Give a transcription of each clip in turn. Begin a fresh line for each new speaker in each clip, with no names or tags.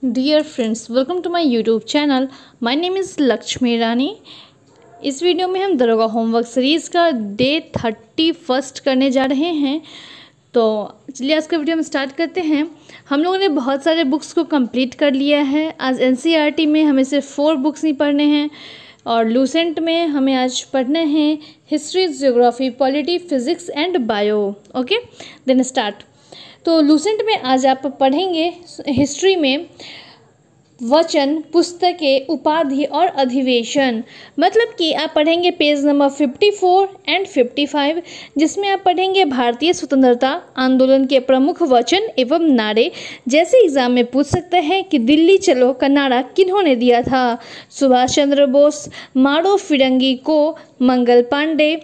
Dear friends, welcome to my YouTube channel. My name is Lakshmi Rani. इस video में हम दरोगा होमवर्क सीरीज़ का डे 31 करने जा रहे हैं। तो चलिए आज का वीडियो हम स्टार्ट करते हैं। हम लोगों ने बहुत सारे बुक्स को कंप्लीट कर लिया है। आज एनसीईआरटी में हमें सिर्फ 4 बुक्स ही पढ़ने हैं और लूसेंट में हमें आज पढ़ने हैं history, geography, polity, physics and bio. Okay, then start. तो लूसेंट में आज आप पढ़ेंगे हिस्ट्री में वचन, पुस्तकें, उपाधि और अधिवेशन। मतलब कि आप पढ़ेंगे पेज नंबर 54 एंड 55, जिसमें आप पढ़ेंगे भारतीय स्वतंत्रता आंदोलन के प्रमुख वचन एवं नारे। जैसे एग्जाम में पूछ सकते हैं कि दिल्ली चलो का नारा किन्होंने दिया था? सुभाष चंद्र बोस, मारो फिरंगी को, मंगल पांडे,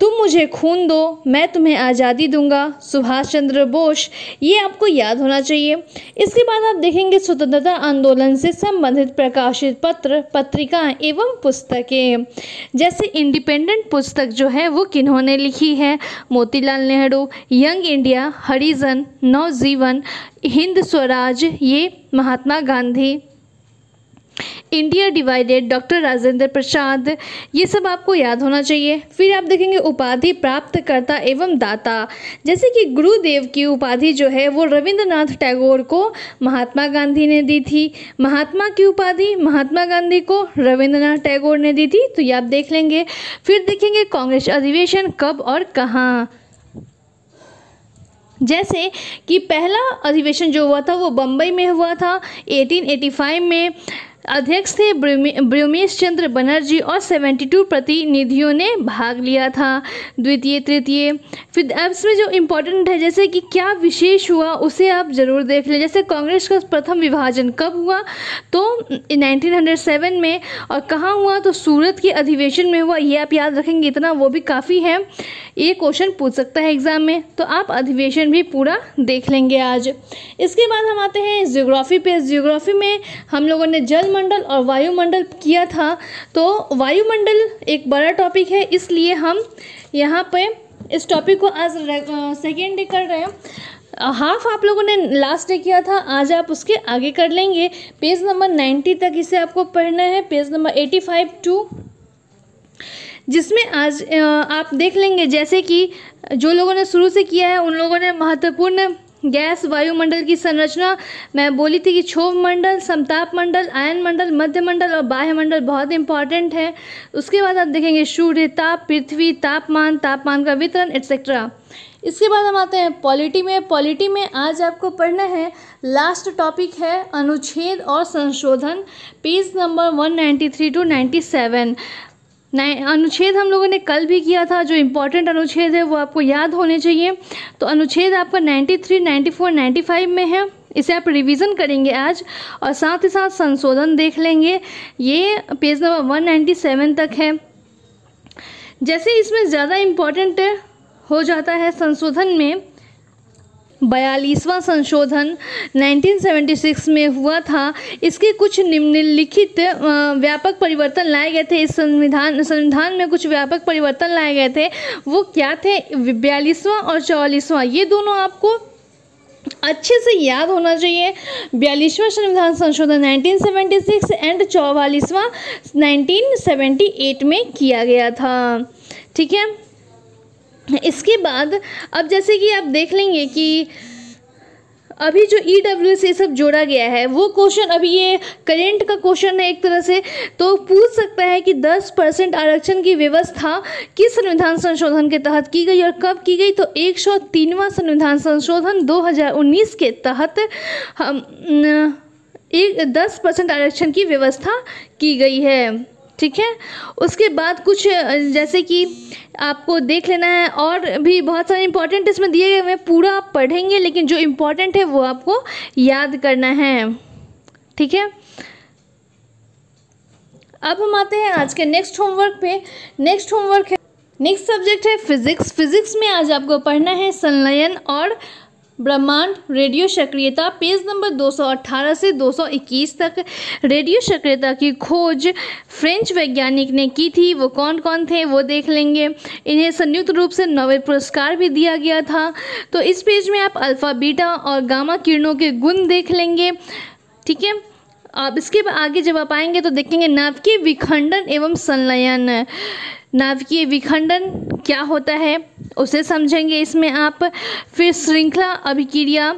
तुम मुझे खून दो मैं तुम्हें आज़ादी दूंगा, सुभाष चंद्र बोस। ये आपको याद होना चाहिए। इसके बाद आप देखेंगे स्वतंत्रता आंदोलन से संबंधित प्रकाशित पत्र, पत्रिकाएं एवं पुस्तकें। जैसे इंडिपेंडेंट पुस्तक जो है वो किन्होंने लिखी है? मोतीलाल नेहरू, यंग इंडिया, हरिजन, नवजीवन, हिंद स्वराज, ये Mahatma Gandhi, India Divided, doctor Rajendra Prasad. ये सब आपको याद होना चाहिए। फिर आप देखेंगे उपाधि प्राप्तकर्ता एवं दाता। जैसे कि गुरुदेव की उपाधि जो है वो रविंद्रनाथ टैगोर को महात्मा गांधी ने दी थी। महात्मा की उपाधि महात्मा गांधी को रविंद्रनाथ टैगोर ने दी थी। तो ये आप देख लेंगे। फिर देखेंगे कांग्रेस अधिवेशन कब और कहाँ। जैसे कि पहला अधिवेशन जो हुआ था वो बम्बई में हुआ था 1885 में। अध्यक्ष थे ब्रह्मेश चंद्र बनर्जी और 72 प्रतिनिधियों ने भाग लिया था। द्वितीय, तृतीय। फिर अब इसमें जो इम्पोर्टेंट है जैसे कि क्या विशेष हुआ उसे आप ज़रूर देख लें। जैसे कांग्रेस का प्रथम विभाजन कब हुआ? तो 1907 में। और कहाँ हुआ? तो सूरत के अधिवेशन में हुआ। ये आप याद रखेंगे, इतना वो भी काफ़ी है। ये क्वेश्चन पूछ सकता है एग्जाम में, तो आप अधिवेशन भी पूरा देख लेंगे आज। इसके बाद हम आते हैं ज्योग्राफी पे। ज्योग्राफी में हम लोगों ने जलमंडल और वायुमंडल किया था। तो वायुमंडल एक बड़ा टॉपिक है, इसलिए हम यहाँ पे इस टॉपिक को आज सेकेंड डे कर रहे हैं। हाफ आप लोगों ने लास्ट डे किया था, आज आप उसके आगे कर लेंगे। पेज नंबर 90 तक इसे आपको पढ़ना है, पेज नंबर 85 टू, जिसमें आज आप देख लेंगे जैसे कि जो लोगों ने शुरू से किया है उन लोगों ने महत्वपूर्ण गैस वायुमंडल की संरचना मैं बोली थी कि क्षोभ मंडल, समताप मंडल, आयन मंडल, मध्य मंडल और बाह्य मंडल बहुत इंपॉर्टेंट है। उसके बाद आप देखेंगे सूर्य, ताप, पृथ्वी, तापमान, तापमान का वितरण एट्सेट्रा। इसके बाद हम आते हैं पॉलिटी में। पॉलिटी में आज आपको पढ़ना है, लास्ट टॉपिक है अनुच्छेद और संशोधन, पेज नंबर 193 टू 97। अनुच्छेद हम लोगों ने कल भी किया था। जो इम्पोर्टेंट अनुच्छेद है वो आपको याद होने चाहिए। तो अनुच्छेद आपका 93, 94, 95 में है। इसे आप रिवीजन करेंगे आज और साथ ही साथ संशोधन देख लेंगे। ये पेज नंबर 197 तक है। जैसे इसमें ज़्यादा इम्पोर्टेंट हो जाता है संशोधन में, 42वां संशोधन 1976 में हुआ था। इसके कुछ निम्नलिखित व्यापक परिवर्तन लाए गए थे। इस संविधान में कुछ व्यापक परिवर्तन लाए गए थे। वो क्या थे? 42वां और 44वां, ये दोनों आपको अच्छे से याद होना चाहिए। 42वां संविधान संशोधन 1976 एंड 44वां 1978 में किया गया था। ठीक है। इसके बाद अब जैसे कि आप देख लेंगे कि अभी जो EWS ये सब जोड़ा गया है वो क्वेश्चन, अभी ये करेंट का क्वेश्चन है एक तरह से, तो पूछ सकता है कि 10% आरक्षण की व्यवस्था किस संविधान संशोधन के तहत की गई और कब की गई? तो 103वां संविधान संशोधन 2019 के तहत हम 10% आरक्षण की व्यवस्था की गई है। ठीक है। उसके बाद कुछ जैसे कि आपको देख लेना है, और भी बहुत सारे इंपॉर्टेंट इसमें दिए गए हैं। पूरा आप पढ़ेंगे लेकिन जो इम्पोर्टेंट है वो आपको याद करना है। ठीक है। अब हम आते हैं आज के नेक्स्ट होमवर्क पे। नेक्स्ट होमवर्क है, नेक्स्ट सब्जेक्ट है फिजिक्स। फिजिक्स में आज आपको पढ़ना है संलयन और ब्रह्मांड, रेडियो सक्रियता, पेज नंबर 218 से 221 तक। रेडियो सक्रियता की खोज फ्रेंच वैज्ञानिक ने की थी। वो कौन कौन थे वो देख लेंगे। इन्हें संयुक्त रूप से नोबेल पुरस्कार भी दिया गया था। तो इस पेज में आप अल्फ़ा, बीटा और गामा किरणों के गुण देख लेंगे। ठीक है। अब इसके आगे जब आप आएंगे तो देखेंगे नाभिकीय विखंडन एवं संलयन। नाभिकीय विखंडन क्या होता है उसे समझेंगे इसमें आप। फिर श्रृंखला अभिक्रिया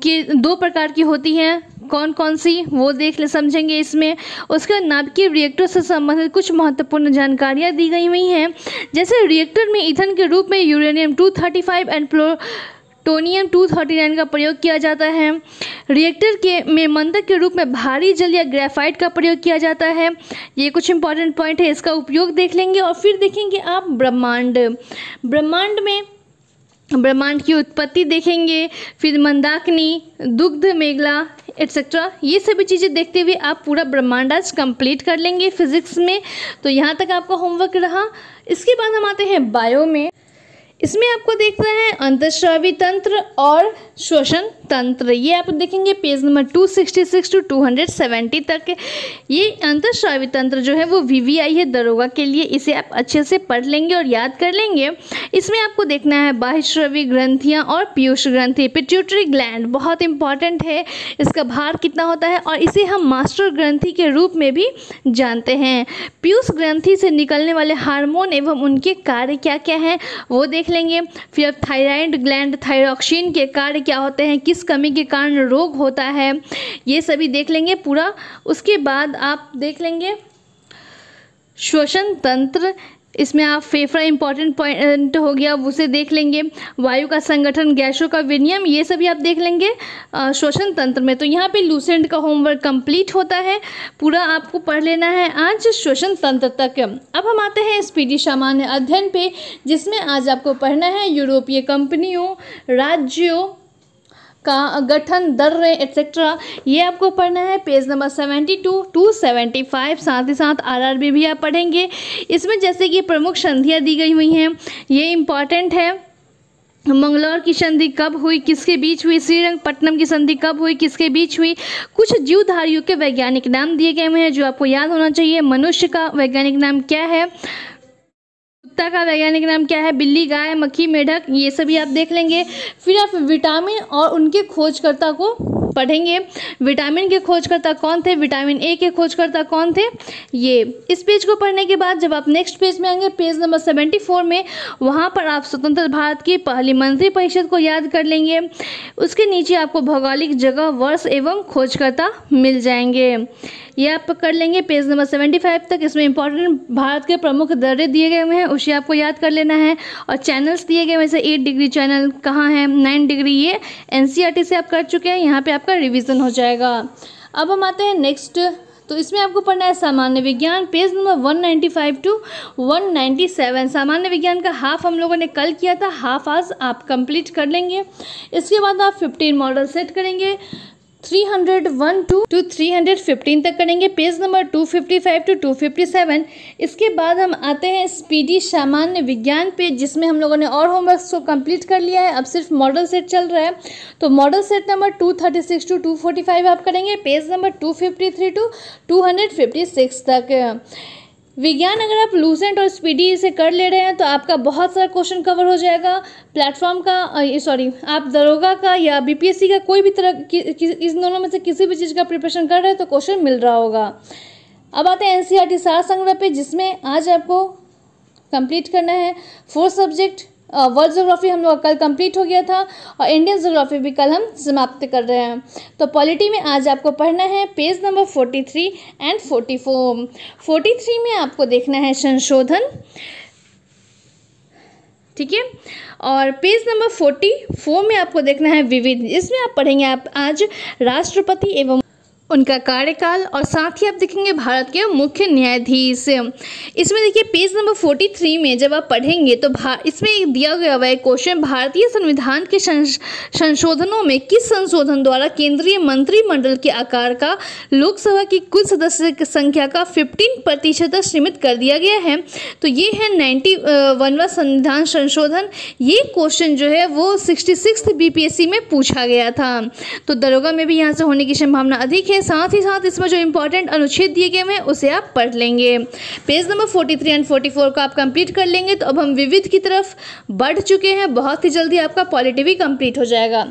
के 2 प्रकार की होती हैं, कौन कौन सी वो समझेंगे इसमें। उसके बाद नाभिकीय रिएक्टर से संबंधित कुछ महत्वपूर्ण जानकारियाँ दी गई हुई हैं, जैसे रिएक्टर में ईंधन के रूप में यूरेनियम 235 एंड प्लूटोनियम 239 का प्रयोग किया जाता है। रिएक्टर में मंदक के रूप में भारी जल या ग्रेफाइट का प्रयोग किया जाता है। ये कुछ इंपॉर्टेंट पॉइंट है, इसका उपयोग देख लेंगे। और फिर देखेंगे आप ब्रह्मांड। ब्रह्मांड में ब्रह्मांड की उत्पत्ति देखेंगे, फिर मंदाकिनी, दुग्ध मेघला एटसेट्रा, ये सभी चीज़ें देखते हुए आप पूरा ब्रह्मांड आज कंप्लीट कर लेंगे फिजिक्स में। तो यहाँ तक आपका होमवर्क रहा। इसके बाद हम आते हैं बायो में। इसमें आपको देखना है अंतःस्रावी तंत्र और श्वसन तंत्र। ये आप देखेंगे पेज नंबर 266 टू 270 तक। ये अंतःस्रावी तंत्र जो है वो VVI है दरोगा के लिए, इसे आप अच्छे से पढ़ लेंगे और याद कर लेंगे। इसमें आपको देखना है बाह्यस्रावी ग्रंथियाँ और पीयूष ग्रंथि। पिट्यूटरी ग्लैंड बहुत इंपॉर्टेंट है, इसका भार कितना होता है और इसे हम मास्टर ग्रंथि के रूप में भी जानते हैं। पीयूष ग्रंथि से निकलने वाले हार्मोन एवं उनके कार्य क्या क्या हैं वो देख लेंगे। फिर थायराइड ग्लैंड, थायरॉक्सिन के कार्य क्या होते हैं, किस कमी के कारण रोग होता है, ये सभी देख लेंगे पूरा। उसके बाद आप देख लेंगे श्वसन तंत्र। इसमें आप फेफड़ा इंपॉर्टेंट पॉइंट हो गया, उसे देख लेंगे। वायु का संगठन, गैसों का विनिमय, ये सभी आप देख लेंगे श्वसन तंत्र में। तो यहाँ पे लूसेंट का होमवर्क कंप्लीट होता है, पूरा आपको पढ़ लेना है आज श्वसन तंत्र तक। अब हम आते हैं स्पीडी सामान्य अध्ययन पे, जिसमें आज आपको पढ़ना है यूरोपीय कंपनियों, राज्यों का गठन, दर एटसेट्रा। ये आपको पढ़ना है पेज नंबर 72 टू 75। साथ ही साथ RRB भी आप पढ़ेंगे। इसमें जैसे कि प्रमुख संधियाँ दी गई हुई हैं, ये इम्पॉर्टेंट है। मंगलौर की संधि कब हुई, किसके बीच हुई, श्रीरंगपट्टनम की संधि कब हुई, किसके बीच हुई। कुछ जीवधारियों के वैज्ञानिक नाम दिए गए हैं जो आपको याद होना चाहिए। मनुष्य का वैज्ञानिक नाम क्या है, कुत्ता का वैज्ञानिक नाम क्या है, बिल्ली, गाय, मक्खी, मेढक, ये सभी आप देख लेंगे। फिर आप विटामिन और उनके खोजकर्ता को पढ़ेंगे। विटामिन के खोजकर्ता कौन थे, विटामिन ए के खोजकर्ता कौन थे। ये इस पेज को पढ़ने के बाद जब आप नेक्स्ट पेज में आएंगे, पेज नंबर 74 में, वहाँ पर आप स्वतंत्र भारत की पहली मंत्रिपरिषद को याद कर लेंगे। उसके नीचे आपको भौगोलिक जगह, वर्ष एवं खोजकर्ता मिल जाएंगे। ये आप कर लेंगे पेज नंबर 75 तक। इसमें इंपॉर्टेंट भारत के प्रमुख दर्रे दिए गए हुए हैं, उसे आपको याद कर लेना है। और चैनल्स दिए गए वैसे 8 डिग्री चैनल कहाँ है, 9 डिग्री ये NCERT से आप कर चुके हैं, यहाँ पे आपका रिवीजन हो जाएगा। अब हम आते हैं नेक्स्ट। तो इसमें आपको पढ़ना है सामान्य विज्ञान, पेज नंबर 195 टू 197। सामान्य विज्ञान का हाफ हम लोगों ने कल किया था, हाफ आज आप कंप्लीट कर लेंगे। इसके बाद आप 15 मॉडल सेट करेंगे, 301 टू 315 तक करेंगे, पेज नंबर 255 टू 257। इसके बाद हम आते हैं स्पीडी सामान्य विज्ञान पे, जिसमें हम लोगों ने और होमवर्क्स को कंप्लीट कर लिया है, अब सिर्फ मॉडल सेट चल रहा है। तो मॉडल सेट नंबर 236 टू 245 आप करेंगे, पेज नंबर 253 टू 256 तक। विज्ञान अगर आप लूसेंट और स्पीडी से कर ले रहे हैं तो आपका बहुत सारा क्वेश्चन कवर हो जाएगा। प्लेटफॉर्म का आप दरोगा का या BPSC का कोई भी तरह इस दोनों में से किसी भी चीज़ का प्रिपरेशन कर रहे हैं तो क्वेश्चन मिल रहा होगा। अब आते हैं NCERT सार संग्रह पे, जिसमें आज आपको कंप्लीट करना है 4 सब्जेक्ट। वर्ल्ड ज्योग्राफी हम लोग कल कंप्लीट हो गया था और इंडियन ज्योग्राफी भी कल हम समाप्त कर रहे हैं। तो पॉलिटी में आज आपको पढ़ना है पेज नंबर 43 एंड 44। 43 में आपको देखना है संशोधन, ठीक है, और पेज नंबर 44 में आपको देखना है विविध। इसमें आप पढ़ेंगे आप आज राष्ट्रपति एवं उनका कार्यकाल, और साथ ही आप देखेंगे भारत के मुख्य न्यायाधीश। इसमें देखिए पेज नंबर 43 में जब आप पढ़ेंगे तो इसमें दिया गया हुआ है क्वेश्चन, भारतीय संविधान के संशोधनों में किस संशोधन द्वारा केंद्रीय मंत्रिमंडल के आकार का लोकसभा की कुल सदस्य की संख्या का 15% तक सीमित कर दिया गया है। तो ये है 91वां संविधान संशोधन। ये क्वेश्चन जो है वो 66th BPSC में पूछा गया था, तो दरोगा में भी यहाँ से होने की संभावना अधिक है। है। साथ ही साथ इसमें जो इंपॉर्टेंट अनुच्छेद दिए गए हैं उसे आप पढ़ लेंगे। पेज नंबर 43 एंड 44 को आप कंप्लीट कर लेंगे तो अब हम विविध की तरफ बढ़ चुके हैं। बहुत ही जल्दी आपका पॉलिटी भी कंप्लीट हो जाएगा।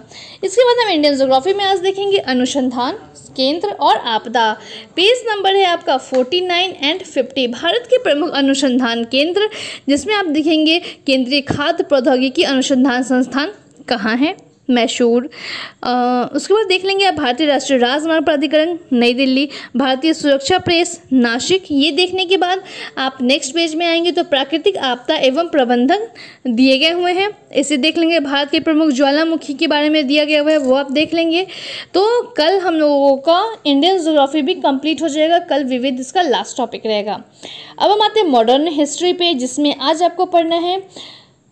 इसके बाद हम इंडियन ज्योग्राफी में आज देखेंगे अनुसंधान केंद्र और आपदा। पेज नंबर है आपका 49 एंड 50। भारत के प्रमुख अनुसंधान केंद्र, जिसमें आप देखेंगे केंद्रीय खाद्य प्रौद्योगिकी अनुसंधान संस्थान कहाँ है, मैसूर। उसके बाद देख लेंगे आप भारतीय राष्ट्रीय राजमार्ग प्राधिकरण नई दिल्ली, भारतीय सुरक्षा प्रेस नासिक। ये देखने के बाद आप नेक्स्ट पेज में आएंगे तो प्राकृतिक आपदा एवं प्रबंधन दिए गए हुए हैं, इसे देख लेंगे। भारत के प्रमुख ज्वालामुखी के बारे में दिया गया हुआ है, वो आप देख लेंगे। तो कल हम लोगों का इंडियन ज्योग्राफी भी कंप्लीट हो जाएगा। कल विविध इसका लास्ट टॉपिक रहेगा। अब हम आते हैं मॉडर्न हिस्ट्री पे, जिसमें आज आपको पढ़ना है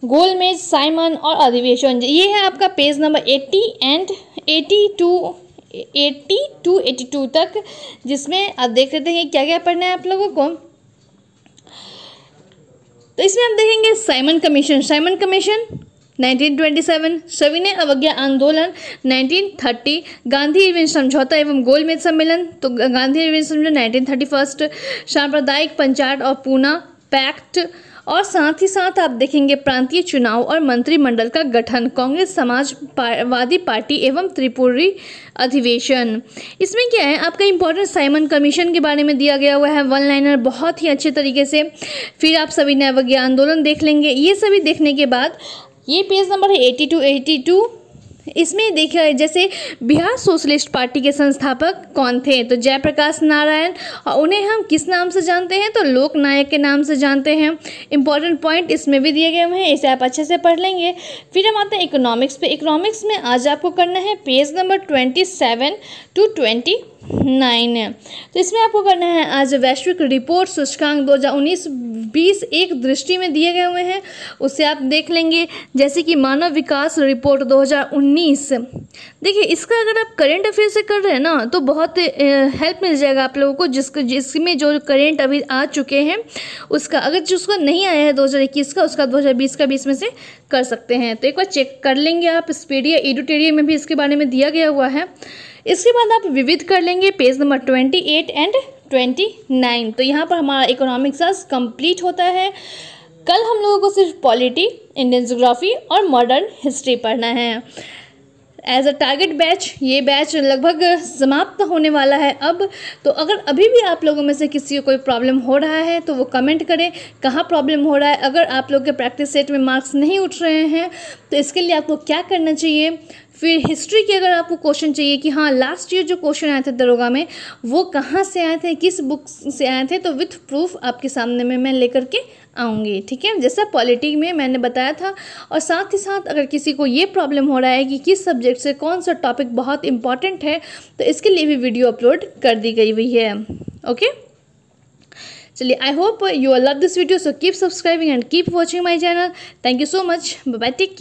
गोलमेज, साइमन और अधिवेशन। ये है आपका पेज नंबर 80 एंड 82 तक, जिसमें आप देख लेते हैं क्या क्या पढ़ना है आप लोगों को। तो इसमें आप देखेंगे साइमन कमीशन 1927, सविनय अवज्ञा आंदोलन 1930, गांधी इरविन समझौता एवं गोलमेज सम्मेलन, तो गांधी इरविन समझौता 1931, सांप्रदायिक पंचायत और पूना पैक्ट, और साथ ही साथ आप देखेंगे प्रांतीय चुनाव और मंत्रिमंडल का गठन, कांग्रेस समाजवादी पार्टी एवं त्रिपुरी अधिवेशन। इसमें क्या है आपका इंपॉर्टेंट साइमन कमीशन के बारे में दिया गया हुआ है, वन लाइनर बहुत ही अच्छे तरीके से। फिर आप सविनय अवज्ञा आंदोलन देख लेंगे। ये सभी देखने के बाद ये पेज नंबर है 82। इसमें देखिए जैसे बिहार सोशलिस्ट पार्टी के संस्थापक कौन थे, तो जयप्रकाश नारायण, और उन्हें हम किस नाम से जानते हैं, तो लोक नायक के नाम से जानते हैं। इंपॉर्टेंट पॉइंट इसमें भी दिए गए हैं, इसे आप अच्छे से पढ़ लेंगे। फिर हम आते हैं इकोनॉमिक्स पे। इकोनॉमिक्स में आज आपको करना है पेज नंबर 27 to 29। तो इसमें आपको करना है आज वैश्विक रिपोर्ट सूचकांक 2019-20 एक दृष्टि में दिए गए हुए हैं, उससे आप देख लेंगे। जैसे कि मानव विकास रिपोर्ट 2019, देखिए इसका अगर आप करेंट अफेयर से कर रहे हैं ना तो बहुत हेल्प मिल जाएगा आप लोगों को, जिसमें जो करेंट अभी आ चुके हैं उसका, अगर जिसका नहीं आया है 2021 का, उसका 2020 का 20 में से कर सकते हैं। तो एक बार चेक कर लेंगे आप। स्पीडिया एडुटेरिया में भी इसके बारे में दिया गया हुआ है। इसके बाद आप विविध कर लेंगे पेज नंबर 28 एंड 29। तो यहाँ पर हमारा इकोनॉमिक्स आज कंप्लीट होता है। कल हम लोगों को सिर्फ पॉलिटी, इंडियन ज्योग्राफी और मॉडर्न हिस्ट्री पढ़ना है। एज अ टारगेट बैच ये बैच लगभग समाप्त होने वाला है अब। तो अगर अभी भी आप लोगों में से किसी को कोई प्रॉब्लम हो रहा है तो वो कमेंट करें कहाँ प्रॉब्लम हो रहा है। अगर आप लोग के प्रैक्टिस सेट में मार्क्स नहीं उठ रहे हैं तो इसके लिए आपको क्या करना चाहिए। फिर हिस्ट्री के अगर आपको क्वेश्चन चाहिए कि हाँ लास्ट ईयर जो क्वेश्चन आए थे दरोगा में वो कहाँ से आए थे, किस बुक से आए थे, तो विथ प्रूफ आपके सामने में मैं लेकर के आऊँगी, ठीक है, जैसा पॉलिटी में मैंने बताया था। और साथ ही साथ अगर किसी को ये प्रॉब्लम हो रहा है कि किस सब्जेक्ट से कौन सा टॉपिक बहुत इंपॉर्टेंट है तो इसके लिए भी वीडियो अपलोड कर दी गई हुई है। ओके, चलिए, I hope you love this video, so keep subscribing and keep watching my channel. Thank you so much, bye bye, take care.